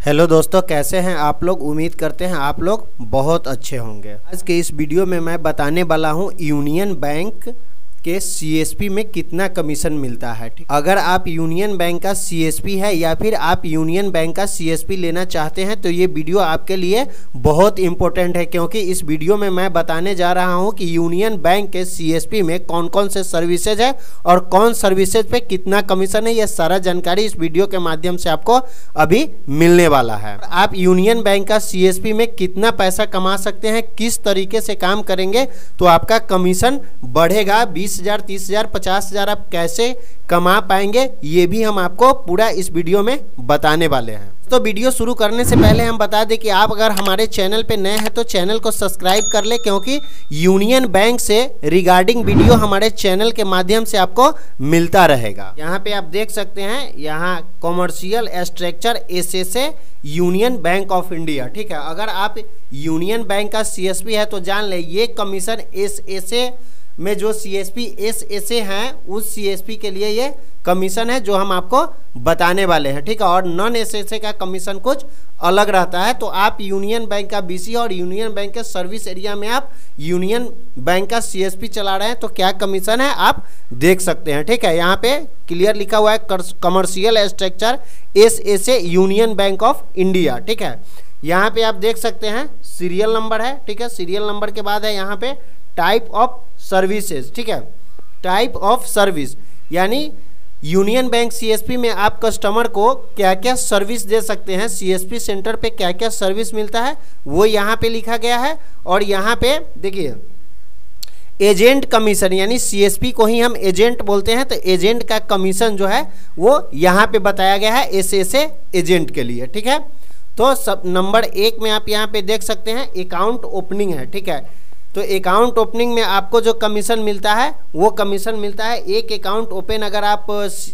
Hello दोस्तों, कैसे हैं आप लोग। उम्मीद करते हैं आप लोग बहुत अच्छे होंगे। आज के इस वीडियो में मैं बताने वाला हूं यूनियन बैंक के सीएसपी में कितना कमीशन मिलता है। ठीक, अगर आप यूनियन बैंक का सीएसपी है या फिर आप यूनियन बैंक का सीएसपी लेना चाहते हैं तो ये वीडियो आपके लिए बहुत इंपॉर्टेंट है, क्योंकि इस वीडियो में मैं बताने जा रहा हूं कि यूनियन बैंक के सीएसपी में कौन कौन से सर्विसेज है और कौन सर्विसेज पे कितना कमीशन है। ये सारा जानकारी इस वीडियो के माध्यम से आपको अभी मिलने वाला है। आप यूनियन बैंक का सीएसपी में कितना पैसा कमा सकते हैं, किस तरीके से काम करेंगे तो आपका कमीशन बढ़ेगा, 20,000, 30,000, 50,000 आप कैसे कमा पाएंगे, ये भी हम आपको पूरा इस वीडियो में बताने वाले हैं। तो वीडियो शुरू करने से पहले हम बता दें कि आप अगर हमारे चैनल पे नए हैं तो चैनल को सब्सक्राइब कर ले, क्योंकि यूनियन बैंक से रिगार्डिंग वीडियो हमारे चैनल के माध्यम से आपको मिलता रहेगा। यहाँ पे आप देख सकते हैं, यहाँ commercial structure SSA union bank of India. ठीक है, अगर आप यूनियन बैंक का सीएसपी है तो जान ले ये कमीशन एसएसए में जो सीएसपी एसएसए हैं उस सीएसपी के लिए ये कमीशन है जो हम आपको बताने वाले हैं। ठीक है, और नॉन एसएसए का कमीशन कुछ अलग रहता है। तो आप यूनियन बैंक का बीसी और यूनियन बैंक के सर्विस एरिया में आप यूनियन बैंक का सीएसपी चला रहे हैं तो क्या कमीशन है आप देख सकते हैं। ठीक है, यहाँ पे क्लियर लिखा हुआ है commercial structure SSA union bank of India. ठीक है, यहाँ पे आप देख सकते हैं सीरियल नंबर है। ठीक है, सीरियल नंबर के बाद है यहाँ पे टाइप ऑफ सर्विसेज। ठीक है, टाइप ऑफ सर्विस यानी यूनियन बैंक सीएसपी में आप कस्टमर को क्या क्या सर्विस दे सकते हैं, सीएसपी सेंटर पे क्या क्या सर्विस मिलता है वो यहाँ पे लिखा गया है। और यहाँ पे देखिए एजेंट कमीशन, यानी सीएसपी को ही हम एजेंट बोलते हैं, तो एजेंट का कमीशन जो है वो यहाँ पे बताया गया है एसएसए एजेंट के लिए। ठीक है, तो सब नंबर 1 में आप यहाँ पे देख सकते हैं अकाउंट ओपनिंग है। ठीक है, तो अकाउंट ओपनिंग में आपको जो कमीशन मिलता है वो कमीशन मिलता है, एक अकाउंट ओपन अगर आप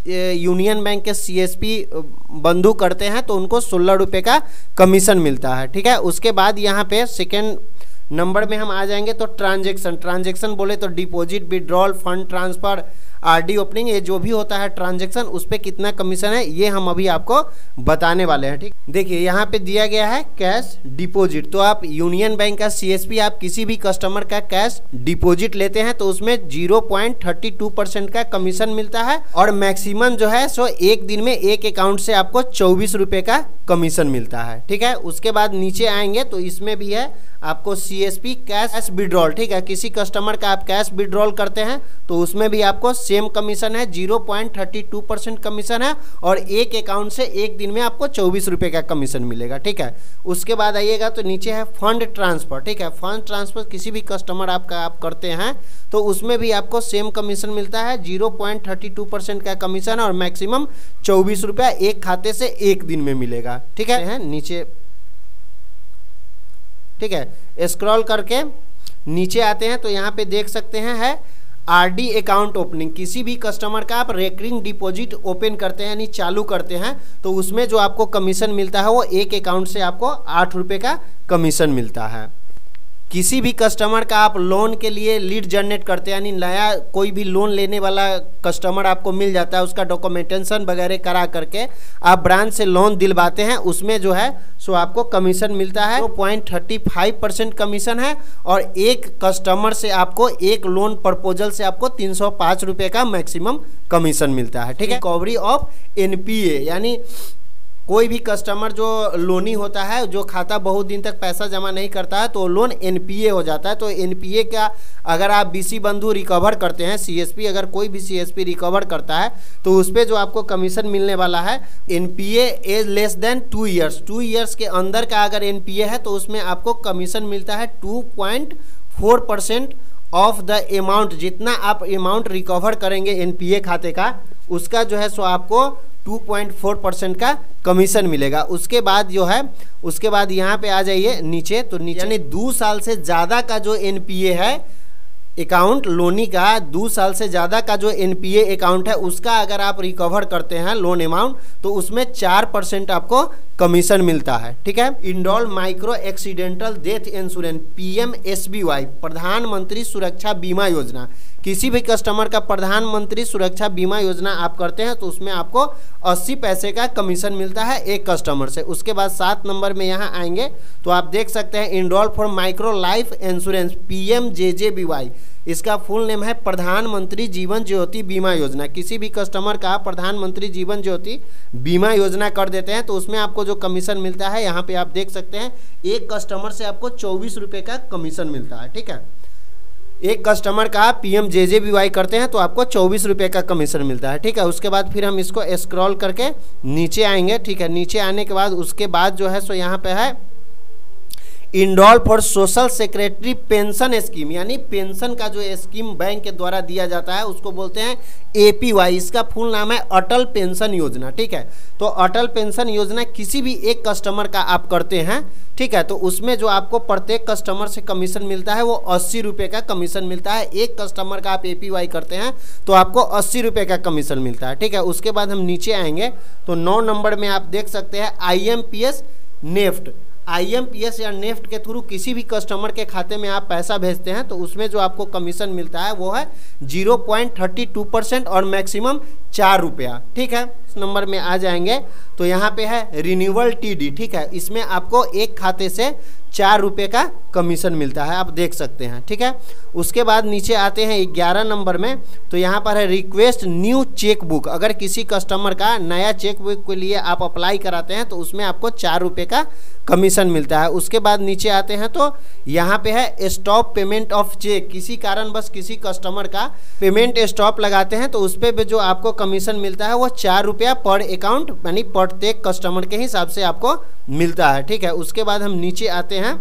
यूनियन बैंक के सीएसपी बंधु करते हैं तो उनको 16 रुपये का कमीशन मिलता है। ठीक है, उसके बाद यहाँ पे सेकेंड नंबर में हम आ जाएंगे तो ट्रांजेक्शन बोले तो deposit, withdrawal, fund transfer, RD opening, ये जो भी होता है ट्रांजैक्शन उस पर कितना कमीशन है ये हम अभी आपको बताने वाले हैं। ठीक, देखिए यहाँ पे दिया गया है कैश डिपॉजिट। तो आप यूनियन बैंक का सीएसपी आप किसी भी कस्टमर का कैश डिपॉजिट लेते हैं तो उसमें 0.32% का कमीशन मिलता है, और मैक्सिमम जो है सो एक दिन में एक अकाउंट से आपको 24 रुपये का कमीशन मिलता है। ठीक है, उसके बाद नीचे आएंगे तो इसमें भी है आपको सीएसपी कैश विड्रॉल। ठीक है, किसी कस्टमर का आप कैश विड्रॉल करते हैं तो उसमें भी आपको सेम कमीशन है, 0.32% कमीशन है, और एक अकाउंट से एक दिन में आपको 24 रुपये का कमीशन मिलेगा। ठीक है, उसके बाद आइएगा तो नीचे है फंड ट्रांसफर। ठीक है, फंड ट्रांसफर किसी भी कस्टमर आपका आप करते हैं तो उसमें भी आपको सेम कमीशन मिलता है, 0.32% का कमीशन, और मैक्सिमम 24 रुपया एक खाते से एक दिन में मिलेगा। ठीक है, नीचे ठीक है स्क्रॉल करके नीचे आते हैं तो यहाँ पे देख सकते हैं है आरडी अकाउंट ओपनिंग। किसी भी कस्टमर का आप रेकरिंग डिपॉजिट ओपन करते हैं यानी चालू करते हैं तो उसमें जो आपको कमीशन मिलता है वो एक अकाउंट से आपको 8 रुपये का कमीशन मिलता है। किसी भी कस्टमर का आप लोन के लिए लीड जनरेट करते हैं, यानी नया कोई भी लोन लेने वाला कस्टमर आपको मिल जाता है, उसका डॉक्यूमेंटेशन वगैरह करा करके आप ब्रांच से लोन दिलवाते हैं, उसमें जो है सो आपको कमीशन मिलता है 0.35% कमीशन है, और एक कस्टमर से आपको एक लोन प्रपोजल से आपको 305 रुपये का मैक्सिमम कमीशन मिलता है। ठीक है, रिकवरी ऑफ एनपीए, यानी कोई भी कस्टमर जो लोनी होता है, जो खाता बहुत दिन तक पैसा जमा नहीं करता है तो लोन एनपीए हो जाता है। तो एनपीए का अगर आप बीसी बंधु रिकवर करते हैं, सीएसपी अगर कोई भी सीएसपी रिकवर करता है तो उस पर जो आपको कमीशन मिलने वाला है, NPA as less than 2 years, 2 years के अंदर का अगर एनपीए है तो उसमें आपको कमीशन मिलता है 2.4% ऑफ द अमाउंट। जितना आप अमाउंट रिकवर करेंगे एनपीए खाते का उसका जो है सो आपको 2.4% का कमीशन मिलेगा। उसके बाद जो है उसके बाद यहाँ पे आ जाइए नीचे, तो नीचे यानी 2 साल से ज़्यादा का जो एनपीए है अकाउंट लोनी का 2 साल से ज़्यादा का जो एनपीए अकाउंट है उसका अगर आप रिकवर करते हैं लोन अमाउंट, तो उसमें 4% आपको कमीशन मिलता है। ठीक है। Indole micro accidental death insurance PMSBY प्रधानमंत्री सुरक्षा बीमा योजना, किसी भी कस्टमर का प्रधानमंत्री सुरक्षा बीमा योजना आप करते हैं तो उसमें आपको 80 पैसे का कमीशन मिलता है एक कस्टमर से। उसके बाद 7 नंबर में यहाँ आएंगे तो आप देख सकते हैं indole for micro life insurance PMJJBY, इसका फुल नेम है प्रधानमंत्री जीवन ज्योति बीमा योजना। किसी भी कस्टमर का प्रधानमंत्री जीवन ज्योति बीमा योजना कर देते हैं तो उसमें आपको जो कमीशन मिलता है यहाँ पे आप देख सकते हैं, एक कस्टमर से आपको 24 रुपये का कमीशन मिलता है। ठीक है। एक कस्टमर का PMJJBY करते हैं तो आपको 24 रुपये का कमीशन मिलता है। ठीक है। उसके बाद फिर हम इसको स्क्रॉल करके नीचे आएंगे। ठीक है। नीचे आने के बाद उसके बाद जो है सो यहाँ पे है indole for social secretary pension scheme, यानी पेंशन का जो स्कीम बैंक के द्वारा दिया जाता है उसको बोलते हैं APY, इसका फुल नाम है अटल पेंशन योजना। ठीक है। तो अटल पेंशन योजना किसी भी एक कस्टमर का आप करते हैं, ठीक है, तो उसमें जो आपको प्रत्येक कस्टमर से कमीशन मिलता है वो 80 रुपये का कमीशन मिलता है। एक कस्टमर का आप APY करते हैं तो आपको 80 रुपये का कमीशन मिलता है। ठीक है। उसके बाद हम नीचे आएंगे तो 9 नंबर में आप देख सकते हैं IMPS नेफ्ट, IMPS या नेफ्ट के थ्रू किसी भी कस्टमर के खाते में आप पैसा भेजते हैं तो उसमें जो आपको कमीशन मिलता है वो है 0.32% और मैक्सिमम 4 रुपया। ठीक है। इस नंबर में आ जाएंगे तो यहाँ पे है रिन्यूअल TD। ठीक है। इसमें आपको एक खाते से 4 रुपये का कमीशन मिलता है, आप देख सकते हैं। ठीक है। उसके बाद नीचे आते हैं 11 नंबर में तो यहाँ पर है रिक्वेस्ट न्यू चेकबुक, अगर किसी कस्टमर का नया चेकबुक के लिए आप अप्लाई कराते हैं तो उसमें आपको 4 रुपये का कमीशन मिलता है। उसके बाद नीचे आते हैं तो यहाँ पे है स्टॉप पेमेंट ऑफ चेक, किसी कारणवश किसी कस्टमर का पेमेंट स्टॉप लगाते हैं तो उस पर भी जो आपको कमीशन मिलता है वो 4 रुपया पर अकाउंट, यानी प्रत्येक कस्टमर के हिसाब से आपको मिलता है। ठीक है। उसके बाद हम नीचे आते हैं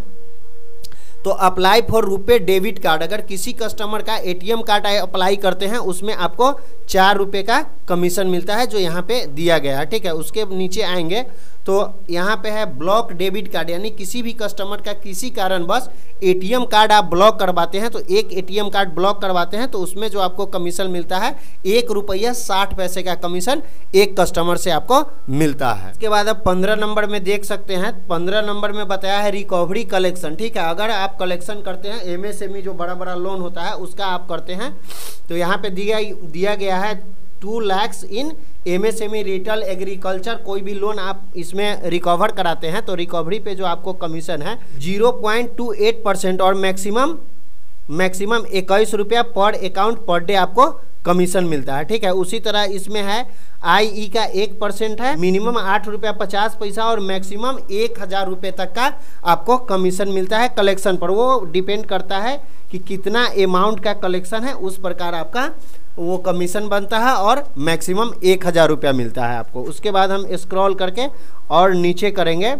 तो अप्लाई फॉर रुपए डेबिट कार्ड, अगर किसी कस्टमर का ATM कार्ड अप्लाई करते हैं उसमें आपको 4 रुपये का कमीशन मिलता है जो यहाँ पे दिया गया है। ठीक है। उसके नीचे आएंगे तो यहाँ पे है ब्लॉक डेबिट कार्ड, यानी किसी भी कस्टमर का किसी कारणवश ATM कार्ड आप ब्लॉक करवाते हैं तो एक ATM कार्ड ब्लॉक करवाते हैं तो उसमें जो आपको कमीशन मिलता है 1 रुपया 60 पैसे का कमीशन एक कस्टमर से आपको मिलता है। इसके बाद अब 15 नंबर में देख सकते हैं, 15 नंबर में बताया है रिकवरी कलेक्शन। ठीक है। अगर आप कलेक्शन करते हैं MSME जो बड़ा बड़ा लोन होता है उसका आप करते हैं तो यहाँ पे दिया गया है 2 लाख इन MSME रिटेल एग्रीकल्चर, कोई भी लोन आप इसमें रिकवर कराते हैं तो रिकवरी पे जो आपको कमीशन है 0.28% और मैक्सिमम 21 रुपया पर अकाउंट पर डे आपको कमीशन मिलता है। ठीक है। उसी तरह इसमें है IE का 1% है, मिनिमम 8 रुपया 50 पैसा और मैक्सिमम 1000 रुपये तक का आपको कमीशन मिलता है कलेक्शन पर। वो डिपेंड करता है कि कितना अमाउंट का कलेक्शन है उस प्रकार आपका वो कमीशन बनता है और मैक्सिमम 1000 रुपया मिलता है आपको। उसके बाद हम स्क्रॉल करके और नीचे करेंगे।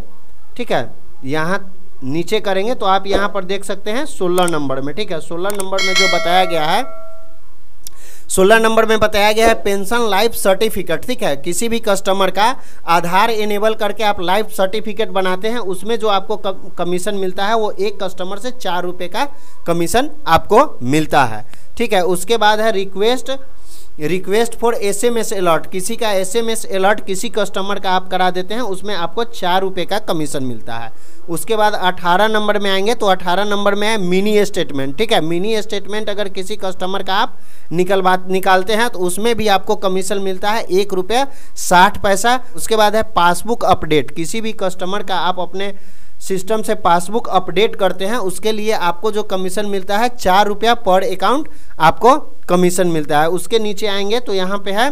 ठीक है। यहाँ नीचे करेंगे तो आप यहाँ पर देख सकते हैं 16 नंबर में। ठीक है। 16 नंबर में जो बताया गया है, 16 नंबर में बताया गया है पेंशन लाइफ सर्टिफिकेट। ठीक है। किसी भी कस्टमर का आधार इनेबल करके आप लाइफ सर्टिफिकेट बनाते हैं उसमें जो आपको कमीशन मिलता है वो एक कस्टमर से 4 रुपये का कमीशन आपको मिलता है। ठीक है। उसके बाद है रिक्वेस्ट फॉर SMS अलर्ट, किसी का SMS अलर्ट किसी कस्टमर का आप करा देते हैं उसमें आपको 4 रुपये का कमीशन मिलता है। उसके बाद 18 नंबर में आएंगे तो 18 नंबर में है मिनी स्टेटमेंट। ठीक है। मिनी स्टेटमेंट अगर किसी कस्टमर का आप निकालते हैं तो उसमें भी आपको कमीशन मिलता है 1 रुपया 60 पैसा। उसके बाद है पासबुक अपडेट, किसी भी कस्टमर का आप अपने सिस्टम से पासबुक अपडेट करते हैं उसके लिए आपको जो कमीशन मिलता है 4 रुपया पर अकाउंट आपको कमीशन मिलता है। उसके नीचे आएंगे तो यहाँ पे है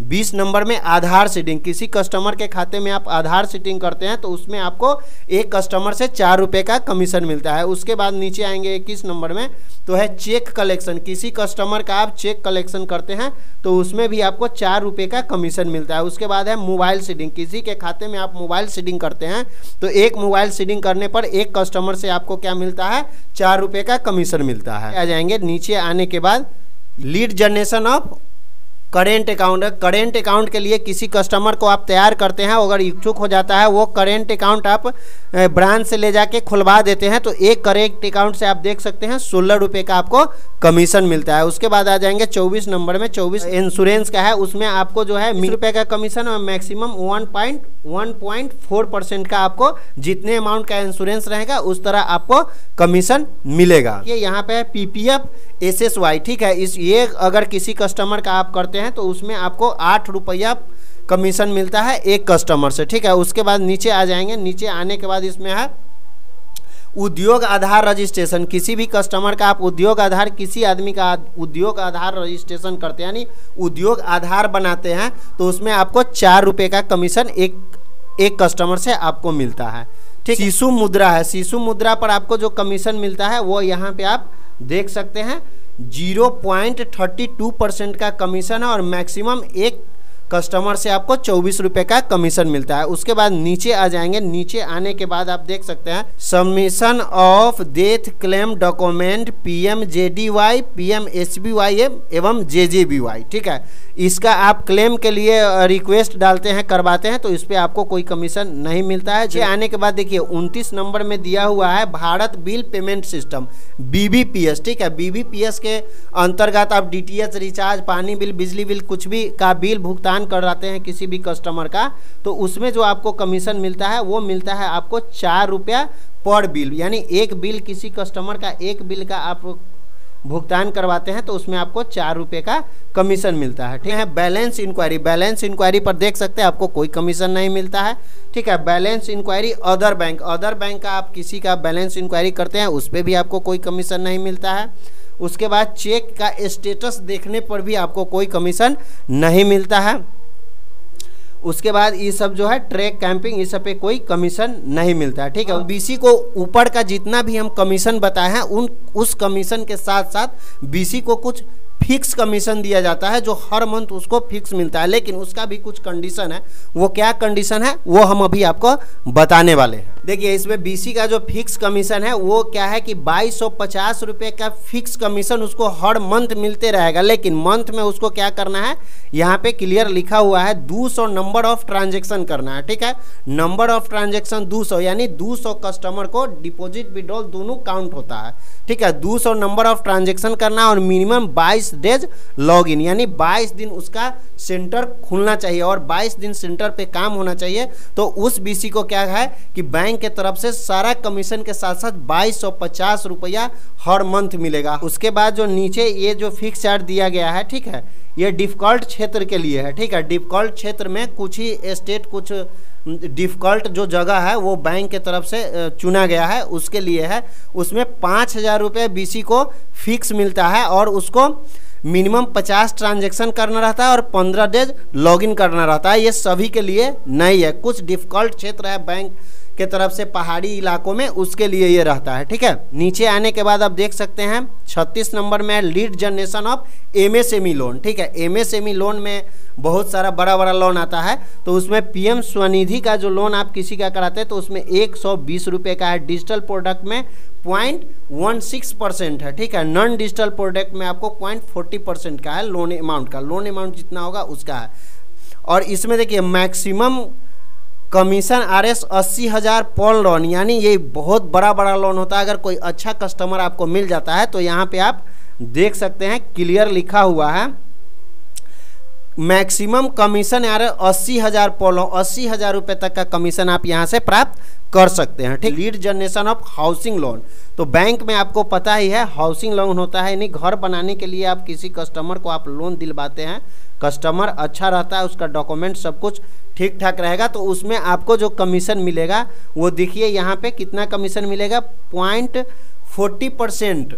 20 नंबर में आधार सीडिंग, किसी कस्टमर के खाते में आप आधार सीडिंग करते हैं तो उसमें आपको एक कस्टमर से 4 रुपये का कमीशन मिलता है। उसके बाद नीचे आएंगे 21 नंबर में तो है चेक कलेक्शन, किसी कस्टमर का आप चेक कलेक्शन करते हैं तो उसमें भी आपको 4 रुपये का कमीशन मिलता है। उसके बाद है मोबाइल सीडिंग, किसी के खाते में आप मोबाइल सीडिंग करते हैं तो एक मोबाइल सीडिंग करने पर एक कस्टमर से आपको क्या मिलता है 4 रुपये का कमीशन मिलता है। आ जाएंगे नीचे आने के बाद lead generation of current account है। करेंट अकाउंट के लिए किसी कस्टमर को आप तैयार करते हैं, अगर इच्छुक हो जाता है, वो करेंट अकाउंट आप ब्रांच से ले जाके खुलवा देते हैं, तो एक करेंट अकाउंट से आप देख सकते हैं 16 रुपये का आपको कमीशन मिलता है। उसके बाद आ जाएंगे 24 नंबर में, 24 इंश्योरेंस का है, उसमें आपको जो है 20 रुपये का कमीशन और मैक्सिमम 1.4% का आपको जितने अमाउंट का इंश्योरेंस रहेगा उस तरह आपको कमीशन मिलेगा। ये यहाँ पे PPF SSY, ठीक है। ये अगर किसी कस्टमर का आप करते हैं तो उसमें आपको 8 रुपया कमीशन मिलता है एक कस्टमर से, ठीक है। उसके बाद नीचे आ जाएंगे, नीचे आने के बाद इसमें है उद्योग आधार रजिस्ट्रेशन। किसी भी कस्टमर का आप उद्योग आधार, किसी आदमी का उद्योग आधार रजिस्ट्रेशन करते हैं यानी उद्योग आधार बनाते हैं, तो उसमें आपको 4 रुपये का कमीशन एक कस्टमर से आपको मिलता है, ठीक। शिशु मुद्रा है, शिशु मुद्रा पर आपको जो कमीशन मिलता है वो यहाँ पे आप देख सकते हैं 0.32% का कमीशन है और मैक्सिमम एक कस्टमर से आपको 24 रुपये का कमीशन मिलता है। उसके बाद नीचे आ जाएंगे, नीचे आने के बाद आप देख सकते हैं submission of death claim document PMJDY, PMSBY एवं JJBY, ठीक है। इसका आप क्लेम के लिए रिक्वेस्ट डालते हैं, करवाते हैं, तो इस पर आपको कोई कमीशन नहीं मिलता है। ये आने के बाद देखिए 29 नंबर में दिया हुआ है Bharat bill payment system BBPS, ठीक है। BBPS के अंतर्गत आप DTH रिचार्ज, पानी बिल, बिजली बिल, कुछ भी का बिल भुगतान कराते हैं किसी भी कस्टमर का, तो उसमें जो आपको कमीशन मिलता है वो मिलता है आपको 4 रुपया पर बिल, यानी एक बिल, किसी कस्टमर का एक बिल का आप भुगतान करवाते हैं तो उसमें आपको 4 रुपये का कमीशन मिलता है, ठीक है। बैलेंस इंक्वायरी, बैलेंस इंक्वायरी पर देख सकते हैं आपको कोई कमीशन नहीं मिलता है, ठीक है। Balance enquiry other bank, other bank का आप किसी का बैलेंस इंक्वायरी करते हैं उस पर भी आपको कोई कमीशन नहीं मिलता है। उसके बाद चेक का स्टेटस देखने पर भी आपको कोई कमीशन नहीं मिलता है। उसके बाद ये सब जो है ट्रैक कैंपिंग, इस सब पे कोई कमीशन नहीं मिलता है, ठीक है। BC को ऊपर का जितना भी हम कमीशन बताए हैं उस कमीशन के साथ साथ BC को कुछ फिक्स कमीशन दिया जाता है जो हर मंथ उसको फिक्स मिलता है, लेकिन उसका भी कुछ कंडीशन है। वो क्या कंडीशन है वो हम अभी आपको बताने वाले हैं। देखिए इसमें BC का जो फिक्स कमीशन है वो क्या है कि 2250 रुपये का फिक्स कमीशन उसको हर मंथ मिलते रहेगा, लेकिन मंथ में उसको क्या करना है, यहाँ पे क्लियर लिखा हुआ है 200 नंबर ऑफ ट्रांजेक्शन करना है, ठीक है। नंबर ऑफ ट्रांजेक्शन 200, यानी 200 कस्टमर को डिपॉजिट विड्रॉल दोनों काउंट होता है, ठीक है। 200 नंबर ऑफ ट्रांजेक्शन करना और मिनिमम 22 डेज लॉग इन, यानी 22 दिन उसका सेंटर खुलना चाहिए और 22 दिन सेंटर पे काम होना चाहिए। तो उस BC को क्या है कि बैंक के तरफ से सारा कमीशन के साथ साथ 2250 रुपया हर मंथ मिलेगा। उसके बाद जो नीचे ये जो फिक्स चार्ज दिया गया है, ठीक है, ये डिफिकल्ट क्षेत्र के लिए है, ठीक है। डिफिकल्ट क्षेत्र में कुछ ही स्टेट, कुछ डिफिकल्ट जो जगह है वो बैंक के तरफ से चुना गया है, उसके लिए है। उसमें 5000 रुपये BC को फिक्स मिलता है और उसको मिनिमम 50 ट्रांजेक्शन करना रहता है और 15 डेज लॉगिन करना रहता है। ये सभी के लिए नहीं है, कुछ डिफिकल्ट क्षेत्र है बैंक के तरफ से पहाड़ी इलाकों में, उसके लिए ये रहता है, ठीक है। नीचे आने के बाद आप देख सकते हैं 36 नंबर में lead generation of MSME loan, ठीक है। MSME लोन में बहुत सारा बड़ा बड़ा लोन आता है, तो उसमें PM स्वनिधि का जो लोन आप किसी का कराते हैं तो उसमें 120 रुपये का है। डिजिटल प्रोडक्ट में 0.16% है, ठीक है। नॉन डिजिटल प्रोडक्ट में आपको 0.40% का है लोन अमाउंट का, लोन अमाउंट जितना होगा उसका है। और इसमें देखिए मैक्सिमम कमीशन RS 80,000 पर लोन, यानी ये बहुत बड़ा बड़ा लोन होता है। अगर कोई अच्छा कस्टमर आपको मिल जाता है तो यहाँ पे आप देख सकते हैं क्लियर लिखा हुआ है मैक्सिमम कमीशन यार 80,000 पर लोन, 80,000 रुपये तक का कमीशन आप यहाँ से प्राप्त कर सकते हैं, ठीक। Lead generation of housing loan, तो बैंक में आपको पता ही है हाउसिंग लोन होता है, यानी घर बनाने के लिए आप किसी कस्टमर को आप लोन दिलवाते हैं, कस्टमर अच्छा रहता है, उसका डॉक्यूमेंट सब कुछ ठीक ठाक रहेगा, तो उसमें आपको जो कमीशन मिलेगा वो देखिए यहाँ पे कितना कमीशन मिलेगा, 0.40%,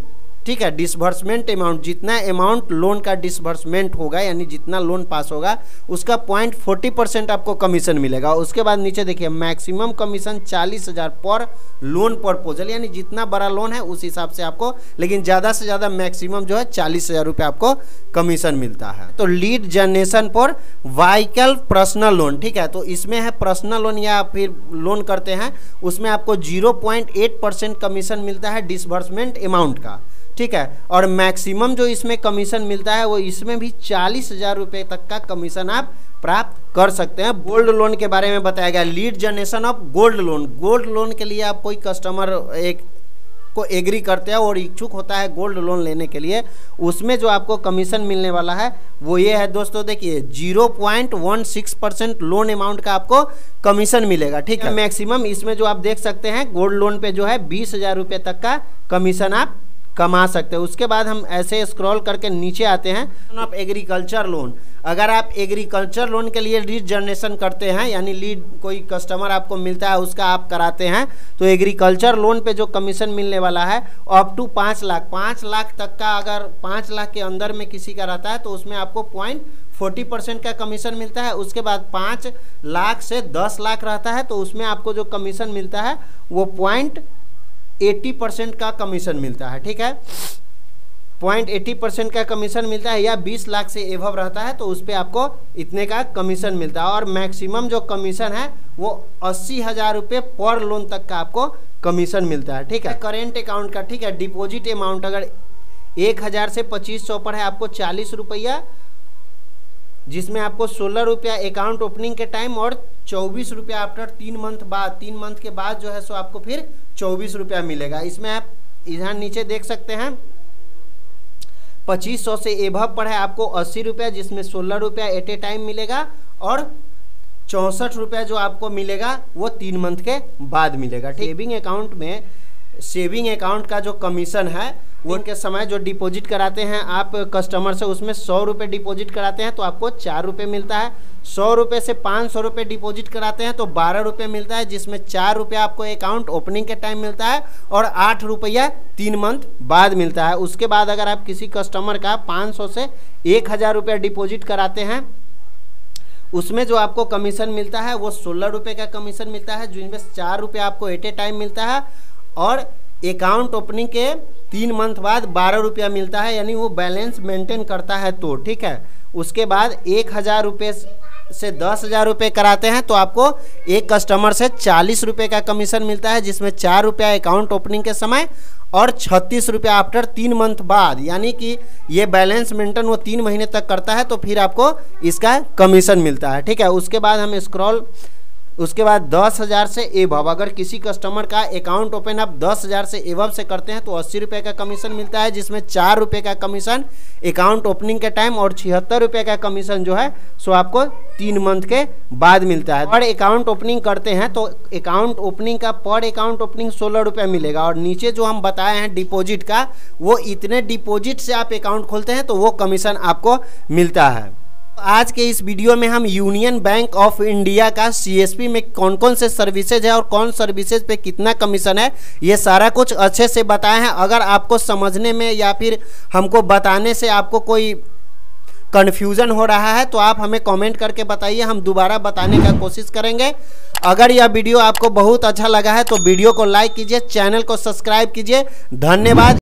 ठीक है। डिसबर्समेंट अमाउंट, जितना अमाउंट लोन का डिसबर्समेंट होगा यानी जितना लोन पास होगा उसका 0.40% आपको कमीशन मिलेगा। उसके बाद नीचे देखिए मैक्सिमम कमीशन 40,000 पर लोन प्रपोजल, यानी जितना बड़ा लोन है उस हिसाब से आपको, लेकिन ज़्यादा से ज़्यादा मैक्सिमम जो है 40,000 रुपये आपको कमीशन मिलता है। तो लीड जनरेशन पर व्हीकल पर्सनल लोन, ठीक है, तो इसमें है पर्सनल लोन या फिर लोन करते हैं उसमें आपको 0.8% कमीशन मिलता है डिसबर्समेंट अमाउंट का, ठीक है। और मैक्सिमम जो इसमें कमीशन मिलता है वो इसमें भी 40,000 रुपये तक का कमीशन आप प्राप्त कर सकते हैं। गोल्ड लोन के बारे में बताया गया, lead generation of gold loan. Gold loan के लिए आप कोई कस्टमर एक को एग्री करते हैं और इच्छुक होता है गोल्ड लोन लेने के लिए, उसमें जो आपको कमीशन मिलने वाला है वो ये है दोस्तों, देखिए 0.16% लोन अमाउंट का आपको कमीशन मिलेगा, ठीक है। मैक्सिमम इसमें जो आप देख सकते हैं गोल्ड लोन पे जो है 20,000 रुपये तक का कमीशन आप कमा सकते हैं। उसके बाद हम ऐसे स्क्रॉल करके नीचे आते हैं। आप एग्रीकल्चर लोन, अगर आप एग्रीकल्चर लोन के लिए लीड जनरेशन करते हैं, यानी लीड कोई कस्टमर आपको मिलता है उसका आप कराते हैं, तो एग्रीकल्चर लोन पे जो कमीशन मिलने वाला है अप टू 5 लाख, 5 लाख तक का, अगर 5 लाख के अंदर में किसी का रहता है तो उसमें आपको 0.40% का कमीशन मिलता है। उसके बाद 5 लाख से 10 लाख रहता है तो उसमें आपको जो कमीशन मिलता है वो 0.80% का कमीशन मिलता है, ठीक है। 0.80% का कमीशन मिलता है, या 20 लाख से एभव रहता है तो उस पर आपको इतने का कमीशन मिलता है। और मैक्सिमम जो कमीशन है वो 80,000 रुपये पर लोन तक का आपको कमीशन मिलता है, ठीक है। करेंट अकाउंट का, ठीक है, डिपॉजिट अमाउंट अगर 1,000 से 2,500 पर है आपको 40 रुपया, जिसमें आपको 16 रुपया अकाउंट ओपनिंग के टाइम और 24 रुपया आफ्टर 3 मंथ बाद, 3 मंथ के बाद जो है सो आपको फिर 24 रुपया मिलेगा। इसमें आप इधर नीचे देख सकते हैं 2500 से एभव पर है आपको 80 रुपया, जिसमें 16 रुपया एट ए टाइम मिलेगा और 64 रुपया जो आपको मिलेगा वो 3 मंथ के बाद मिलेगा। सेविंग अकाउंट में सेविंग अकाउंट का जो कमीशन है वो के समय जो डिपॉजिट कराते हैं आप कस्टमर से, उसमें 100 रुपये डिपॉजिट कराते हैं तो आपको 4 रुपये मिलता है। 100 रुपये से 500 रुपये डिपॉजिट कराते हैं तो 12 रुपये मिलता है, जिसमें 4 रुपया आपको अकाउंट ओपनिंग के टाइम मिलता है और 8 रुपया 3 मंथ बाद मिलता है। उसके बाद अगर आप किसी कस्टमर का 500 से 1,000 रुपया डिपॉजिट कराते हैं, उसमें जो आपको कमीशन मिलता है वो 16 रुपये का कमीशन मिलता है, जिसमें 4 रुपया आपको एट ए टाइम मिलता है और अकाउंट ओपनिंग के 3 मंथ बाद 12 रुपया मिलता है, यानी वो बैलेंस मेंटेन करता है तो, ठीक है। उसके बाद 1,000 रुपये से 10,000 रुपये कराते हैं तो आपको एक कस्टमर से 40 रुपये का कमीशन मिलता है, जिसमें 4 रुपया अकाउंट ओपनिंग के समय और 36 रुपया आफ्टर 3 मंथ बाद, यानी कि ये बैलेंस मेंटेन वो 3 महीने तक करता है तो फिर आपको इसका कमीशन मिलता है, ठीक है। उसके बाद हम उसके बाद 10,000 से एभव, अगर किसी कस्टमर का अकाउंट ओपन आप 10,000 से एभव से करते हैं तो 80 रुपये का कमीशन मिलता है, जिसमें 4 रुपये का कमीशन अकाउंट ओपनिंग के टाइम और 76 रुपये का कमीशन जो है सो आपको 3 मंथ के बाद मिलता है। और अकाउंट ओपनिंग करते हैं तो अकाउंट ओपनिंग का पर अकाउंट ओपनिंग 16 रुपये मिलेगा। और नीचे जो हम बताए हैं डिपॉजिट का, वो इतने डिपॉजिट से आप अकाउंट खोलते हैं तो वो कमीशन आपको मिलता है। आज के इस वीडियो में हम यूनियन बैंक ऑफ इंडिया का सीएसपी में कौन कौन से सर्विसेज है और कौन सर्विसेज पे कितना कमीशन है, ये सारा कुछ अच्छे से बताए हैं। अगर आपको समझने में या फिर हमको बताने से आपको कोई कन्फ्यूज़न हो रहा है तो आप हमें कमेंट करके बताइए, हम दोबारा बताने का कोशिश करेंगे। अगर यह वीडियो आपको बहुत अच्छा लगा है तो वीडियो को लाइक कीजिए, चैनल को सब्सक्राइब कीजिए। धन्यवाद।